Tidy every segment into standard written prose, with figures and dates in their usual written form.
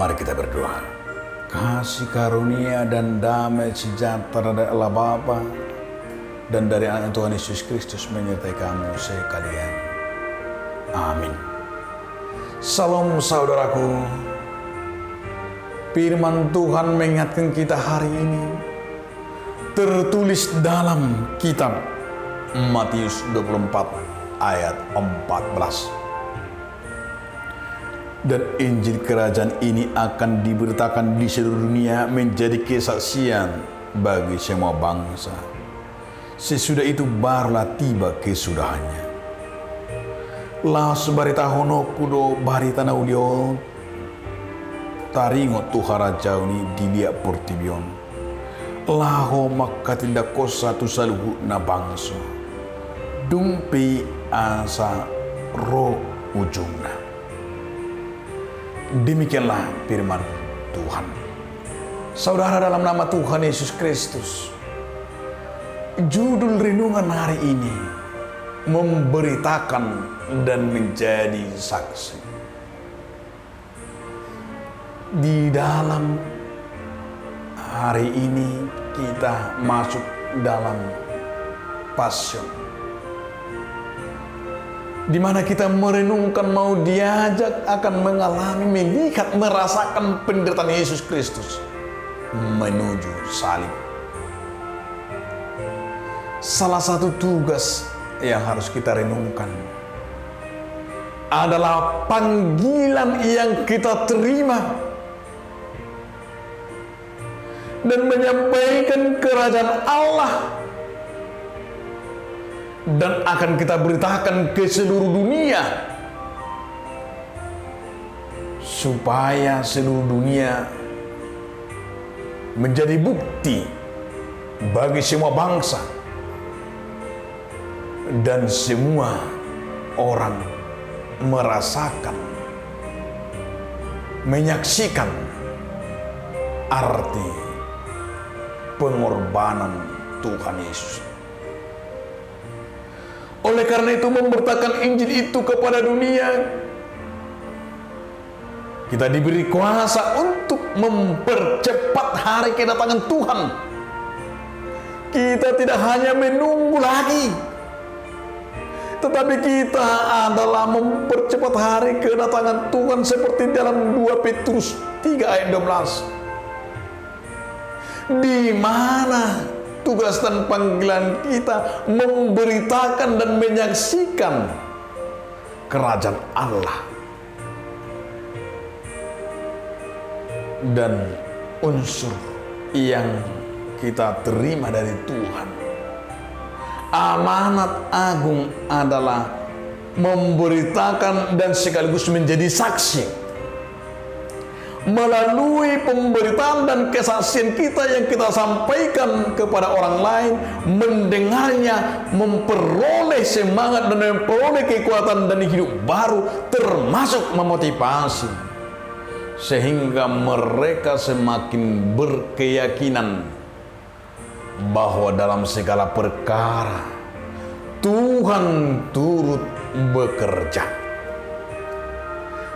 Mari kita berdoa. Kasih karunia dan damai sejahtera dari Allah Bapa dan dari anak Tuhan Yesus Kristus menyertai kamu sekalian. Amin. Salam saudaraku. Firman Tuhan mengingatkan kita hari ini tertulis dalam kitab Matius 24 ayat 14. Dan Injil Kerajaan ini akan diberitakan di seluruh dunia menjadi kesaksian bagi semua bangsa. Sesudah itu barulah tiba kesudahannya. Las barita hono kudo barita naulio taringo tuhara jauni dilia portibion. Laho makatinda kosa tu saluhu na bangso. Dumpi asa ro ujungna. Demikianlah firman Tuhan. Saudara, dalam nama Tuhan Yesus Kristus, judul renungan hari ini memberitakan dan menjadi saksi. Di dalam hari ini kita masuk dalam Passion, di mana kita merenungkan, mau diajak akan mengalami, melihat, merasakan penderitaan Yesus Kristus menuju salib. Salah satu tugas yang harus kita renungkan adalah panggilan yang kita terima dan menyampaikan kerajaan Allah, dan akan kita beritakan ke seluruh dunia supaya seluruh dunia menjadi bukti bagi semua bangsa dan semua orang merasakan, menyaksikan arti pengorbanan Tuhan Yesus. Oleh karena itu, memberitakan Injil itu kepada dunia, kita diberi kuasa untuk mempercepat hari kedatangan Tuhan. Kita tidak hanya menunggu lagi, tetapi kita adalah mempercepat hari kedatangan Tuhan seperti dalam 2 Petrus 3 ayat 12. Di mana tugas dan panggilan kita memberitakan dan menyaksikan kerajaan Allah. Dan unsur yang kita terima dari Tuhan, amanat agung adalah memberitakan dan sekaligus menjadi saksi. Melalui pemberitaan dan kesaksian kita yang kita sampaikan kepada orang lain, mendengarnya, memperoleh semangat dan memperoleh kekuatan dan hidup baru, termasuk memotivasi, sehingga mereka semakin berkeyakinan bahwa dalam segala perkara Tuhan turut bekerja.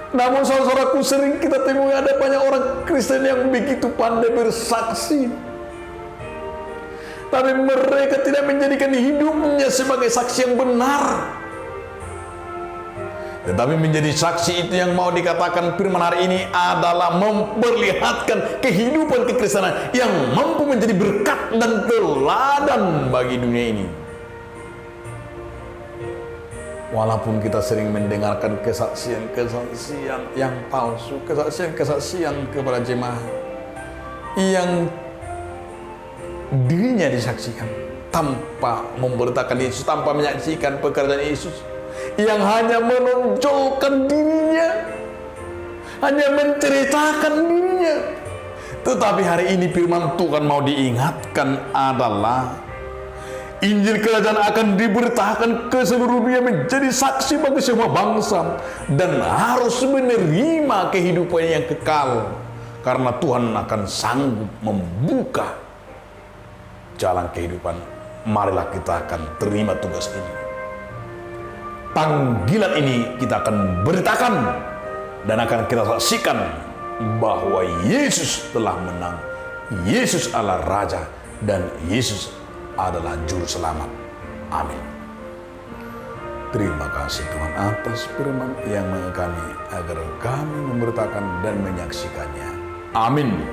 Namun saudaraku, sering kita temui ada banyak orang Kristen yang begitu pandai bersaksi, tapi mereka tidak menjadikan hidupnya sebagai saksi yang benar. Tetapi menjadi saksi itu yang mau dikatakan firman hari ini adalah memperlihatkan kehidupan kekristenan yang mampu menjadi berkat dan teladan bagi dunia ini. Walaupun kita sering mendengarkan kesaksian-kesaksian yang palsu, kesaksian-kesaksian kepada jemaat yang dirinya disaksikan tanpa memberitakan Yesus, tanpa menyaksikan pekerjaan Yesus, yang hanya menonjolkan dirinya, hanya menceritakan dirinya. Tetapi hari ini firman Tuhan mau diingatkan adalah Injil Kerajaan akan diberitakan ke seluruh dunia menjadi saksi bagi semua bangsa, dan harus menerima kehidupan yang kekal, karena Tuhan akan sanggup membuka jalan kehidupan. Marilah kita akan terima tugas ini. Panggilan ini kita akan beritakan dan akan kita saksikan bahwa Yesus telah menang, Yesus adalah Raja, dan Yesus adalah Juru Selamat. Amin. Terima kasih Tuhan atas firman yang kami, agar kami memberitakan dan menyaksikannya. Amin.